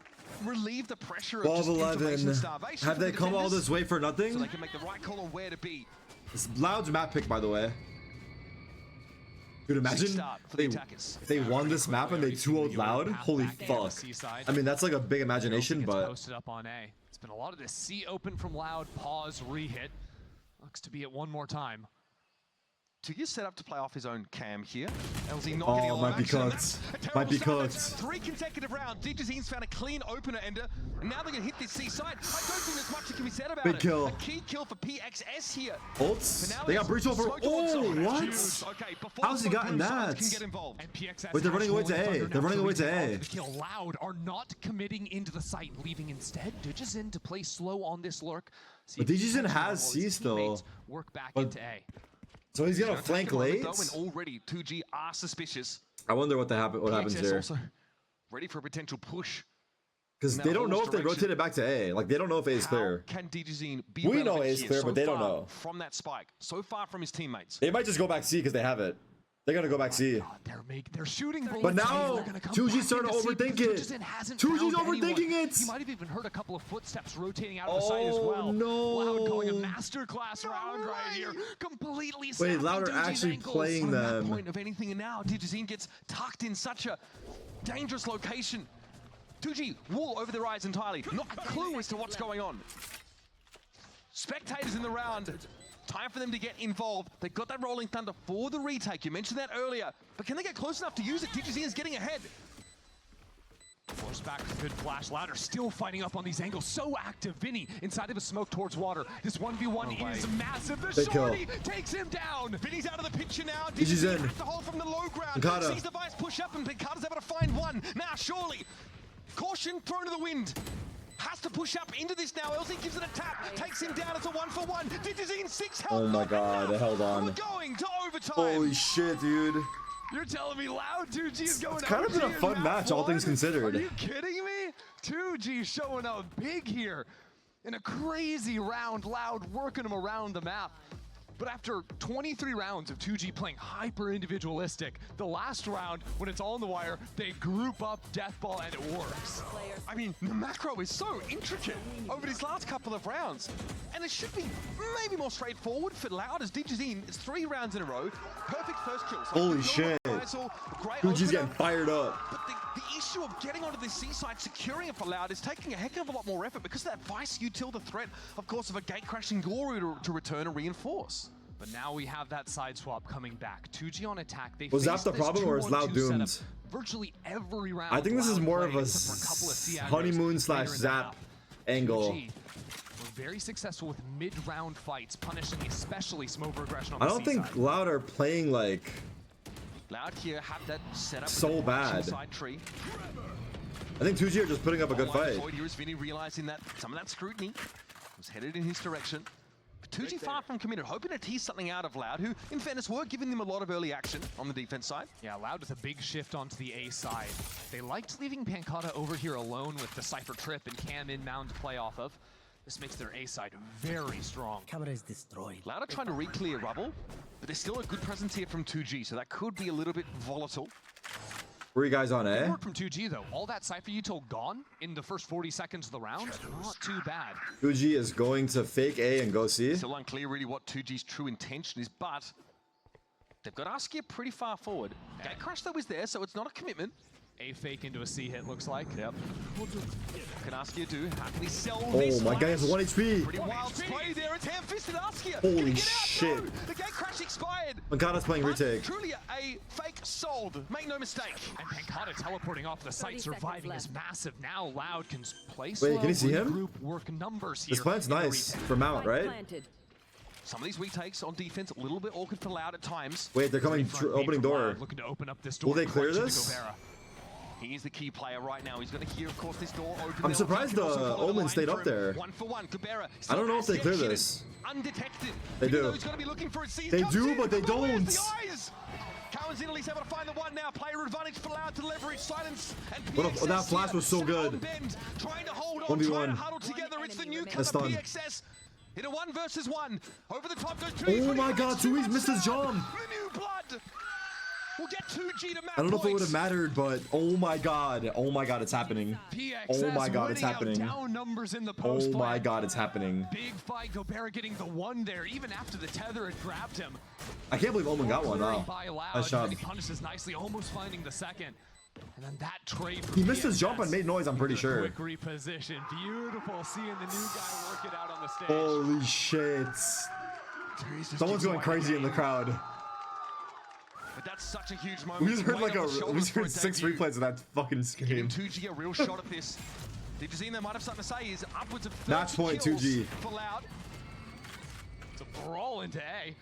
relieve the pressure of just 12-11. information starvation. Have for they the come all defenders, this way for so nothing? they can make the right call on where to be. It's Loud's map pick, by the way. Dude, imagine Start for the if attackers. they won this map and they 2-0'd Loud. Holy fuck. I mean, that's like a big imagination, Gets but posted up on A. It's been a lot of this C open from Loud, pause, re-hit. Looks to be it one more time. 2G's set up to play off his own cam here. LZ not getting a lot might of be action, and cooked. that's a terrible Might be start. cooked. That's 3 consecutive rounds. Digizine's found a clean opener ender, and now they're going to hit this C side. I don't think there's much that can be said about Big it. kill. A key kill for PXS here. ults? But now They got it's breach over. smoke towards Oh, zone. what? Huge. Okay, before How's he the gotten group sides that? Can get involved. And PXS Wait, they're running away to Rolling A. Thunder They're now running away to three A. involved. The kill Loud are not committing into the site, leaving instead Digizin to play slow on this lurk. See But if he Digizin can has while C his still. teammates Work back But- into A. So he's gonna Gonna flank take a moment, late? though, and already 2G are suspicious. I wonder what happens PXS here. also ready for a potential push. Because in they that don't know Wolves if they direction. rotated back to A. Like, they don't know if A is How clear. can Digizine be We know relevant A is here clear, so but they don't far know. From that spike, so far from his teammates. They might just go back C because they have it. They're gonna go back C. They're shooting bullets. But now, They're gonna come 2G's back starting to into C overthink because it. Digizin hasn't 2G's found overthinking anyone. it. He might have even heard a couple of footsteps rotating out of the site as Oh, well. no. Loud going a masterclass round right here. Completely Wait, Loud are 2G's actually ankles. playing On that them. point of anything, and now Digizine gets tucked in such a dangerous location. 2G wool over their eyes entirely. Not a clue as to what's going on. Spectators in the round. Time for them to get involved. They got that rolling thunder for the retake. You mentioned that earlier. But can they get close enough to use it? Digizine is getting ahead. Force back, good flash. Louder still fighting up on these angles. So active. Vinny inside of a smoke towards water. This 1v1 is massive. The Big kill. shorty takes him down. Vinny's out of the picture now. He's in. Has to hold from the low ground. Pancada. Sees the vice push up, and Pancada's able to find one. Now, surely. Caution thrown to the wind. Has to push up into this now. LZ gives it a tap. Takes him down. It's a 1-for-1. Digizine 6 health. Oh my not god, enough. they held on. We're going to overtime. Holy shit, dude. You're telling me Loud 2G is going It's kind of been a OG in fun map match, all one? things considered. Are you kidding me? 2G showing up big here in a crazy round. Loud working him around the map. But after 23 rounds of 2G playing hyper individualistic, the last round, when it's all on the wire, they group up Deathball and it works. I mean, the macro is so intricate over these last couple of rounds. And it should be maybe more straightforward for Loud as DJZ. It's 3 rounds in a row. Perfect first kill. So Holy shit. Fuji's getting fired up. But the issue of getting onto the seaside, securing it for Loud is taking a heck of a lot more effort because of that Vice util, the threat, of course, of a gate crashing Guru to return and reinforce. But now we have that side swap coming back. 2G on attack. They Was that the problem or is Loud doomed? Virtually every round. I think this is more of a honeymoon / zap angle. 2G were very successful with mid-round fights, punishing especially smoke regression on I the don't think seaside. Loud are playing like Loud here have that set up so bad. side tree. I think 2G are just putting up a good fight. Here is Vinny realizing that some of that scrutiny was headed in his direction. 2G far from committed, hoping to tease something out of Loud, who, in fairness, were giving them a lot of early action on the defense side. Yeah, Loud with a big shift onto the A side. They liked leaving Pancata over here alone with the Cypher trip and Cam inbound to play off of. This makes their A side very strong. Camera is destroyed. Loud are trying to re-clear rubble, but there's still a good presence here from 2G, so that could be a little bit volatile. Were you guys on Good A? work from 2G though. All that Cypher util gone in the first 40 seconds of the round. Not too bad. 2G is going to fake A and go C. Still unclear really what 2G's true intention is, but they've got Askia pretty far forward. Gate crash though is there, so it's not a commitment. A fake into a C hit looks like. Yep. What can Askia do? How can he sell this? Oh my god, he has 1 HP. Pretty wild play there. It's ham-fisted Askia. Holy Can he get out? shit. No, the gate crash expired. Pancata's playing But retake. truly a fake sold. Make no mistake. And Pancata teleporting off the site, 30 seconds surviving is left. massive. Now Loud can play Wait, slow, can you see him? regroup, work numbers here. This plant's in the nice retake. for Mount, Spike right? planted. Some of these retakes on defense, a little bit awkward for Loud at times. Wait, they're coming, Front gate opening from door. Loud, looking to open up this door. Will they clear correction to this? Gobera. He is the key player right now. He's going to hear, of course, this door open. I'm surprised He can also the follow Omen line stayed for up him. there. 1 for 1. Gobera. I don't know if they clear Hidden, this. Undetected. They Even do. though he's going to be looking for a seize. They Comes do, in. but they Where's don't. the eyes? Cowan's Italy's able to find the one now. Player advantage for Loud to leverage silence. And What PXS a- that flash here, was so sat good. on bend, trying to hold on, 1v1. trying to huddle together. It's the enemy newcomer That's done. PXS. In a 1 versus 1. Over the top goes 2. Oh my god, Tui's missed his jump. The new blood. We'll get 2G to map I don't know if it would points. have mattered, but oh my god, it's happening. PXS Oh my god, it's winning out happening. down numbers in the post Oh my play. god, it's happening. Big fight, Gobera getting the one there, even after the tether had grabbed him. I can't believe Omen got one. Clearing Wow. by Loud, Nice job. and he punishes nicely, almost finding the second. And then that trade for He missed his PXS. jump and made noise, I'm pretty The sure. Quick reposition, beautiful seeing the new guy work it out on the stage. Holy shit. Someone's going crazy in the crowd. But that's such a huge moment. We just heard Weight like off the we shoulders just for heard 6 debut. replays of that fucking Giving game. 2G a real shot at this. DJZ they might have something to say is upwards of 30 Match point, kills 2G. for Loud. It's a brawl into A.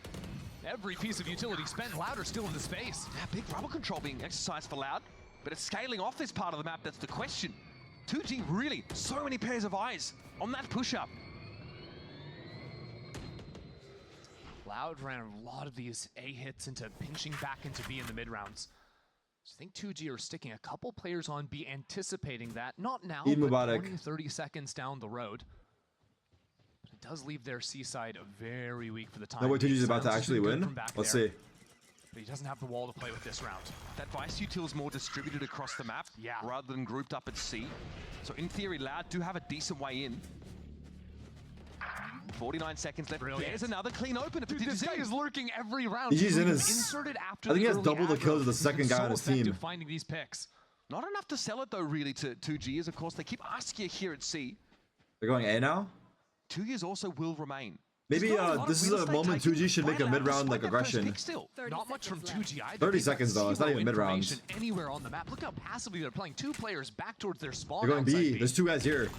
Every piece of utility spent, Louder still in the space. Yeah, big rubber control being exercised for Loud, but it's scaling off this part of the map. That's the question. 2G really so many pairs of eyes on that push-up. Loud ran a lot of these A hits into pinching back into B in the mid rounds. So I think 2G are sticking a couple players on B, anticipating that. Not now, Eid but Mubarak. 20, 30 seconds down the road. But it does leave their seaside very weak for the time. No way, 2G's about to Sounds actually good win. from back Let's there, see. But he doesn't have the wall to play with this round. That Vice util is more distributed across the map Yeah. rather than grouped up at C. So in theory, Loud do have a decent way in. 49 seconds left. Brilliant. There's another clean open. If Dude, it this did guy is lurking every round. He's He's in his- inserted after I think he the has early double the aggro. kills of the He's second been guy so on his effective team. finding these picks. Not enough to sell it though, really, to 2G, as of course they keep Askia here at C. They're going A now? 2 years also will remain. Maybe There's not a lot this of is real a estate moment taken 2G should by make a Loud mid-round despite like that first aggression. pick still. 30 Not much from seconds 2G either. 30 They've got seconds though, it's not zero even mid-round. information anywhere on the map. Look how passively they're playing. 2 players back towards their spawn. They're going outside B. There's 2 guys here.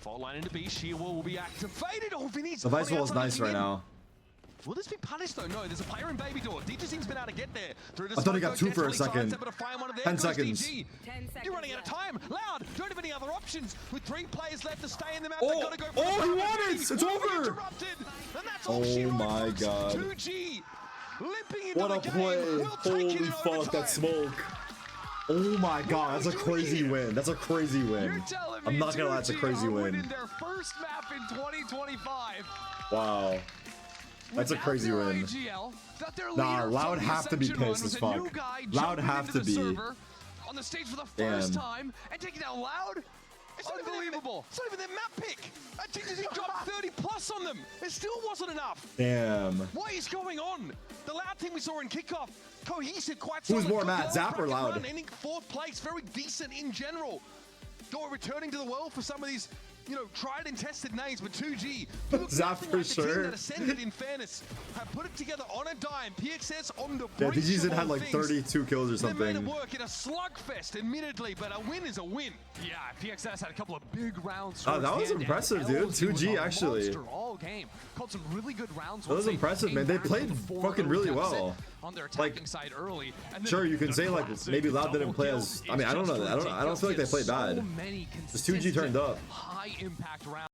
Fault line into B, sheer wall will be activated. Oh, Vinny's The Vice on the wall is outside nice looking right in. now. Will this be punished though? No, there's a player in baby door. DJZ's been able to get there. Through the I thought he smoke, got 2 for a definitely second. Science able to find one of 10 goes seconds. DG. 10 seconds You're running out of left. time. Loud, don't have any other options. With 3 players left to stay in the map, Oh, they've got to go for oh, the he bomb. won it! Vinny It's will be over! interrupted. And that's all Oh she wrote, my folks. God. 2G limping into What the a game. play. We'll take Holy it in fuck, overtime. that smoke. Oh my god, that's a crazy win. That's a crazy You're win. telling me I'm not gonna lie, that's a 2G crazy are win. winning their first map in 2025. Wow. That's a crazy win. Nah, Loud have to be pissed as fuck. Loud have to be. On the stage for the Damn. first time and taking down Loud. It's unbelievable. It's not even their map pick. I think he dropped 30 plus on them. It still wasn't enough. Damn. What is going on? The Loud team we saw in kickoff, cohesive, quite solid. Who's more Good mad, world, Zap or bracket Loud? run, ending 4th place, very decent in general. Door returning to the world for some of these, you know, tried and tested names, but 2G, Zap for like the team sure. that ascended in fairness, have put it together on a dime. PXS on the Yeah, breach DG's of had all like things. 32 kills or They made it something. work in a slugfest, admittedly, but a win is a win. Yeah, PXS had a couple of big rounds. Oh, that towards was the end, impressive, and dude. LG was 2G a actually. monster all game. Called some really good rounds. That was once they impressive, came man. They back played from the 4-0 fucking really deficit well. on their Like, attacking side early. And then Sure, you can the say like classic maybe Loud didn't double play kill as. I mean, is I don't just know. I don't ridiculous. feel like they played So bad. many Just 2G turned consistent, up. high impact rounds.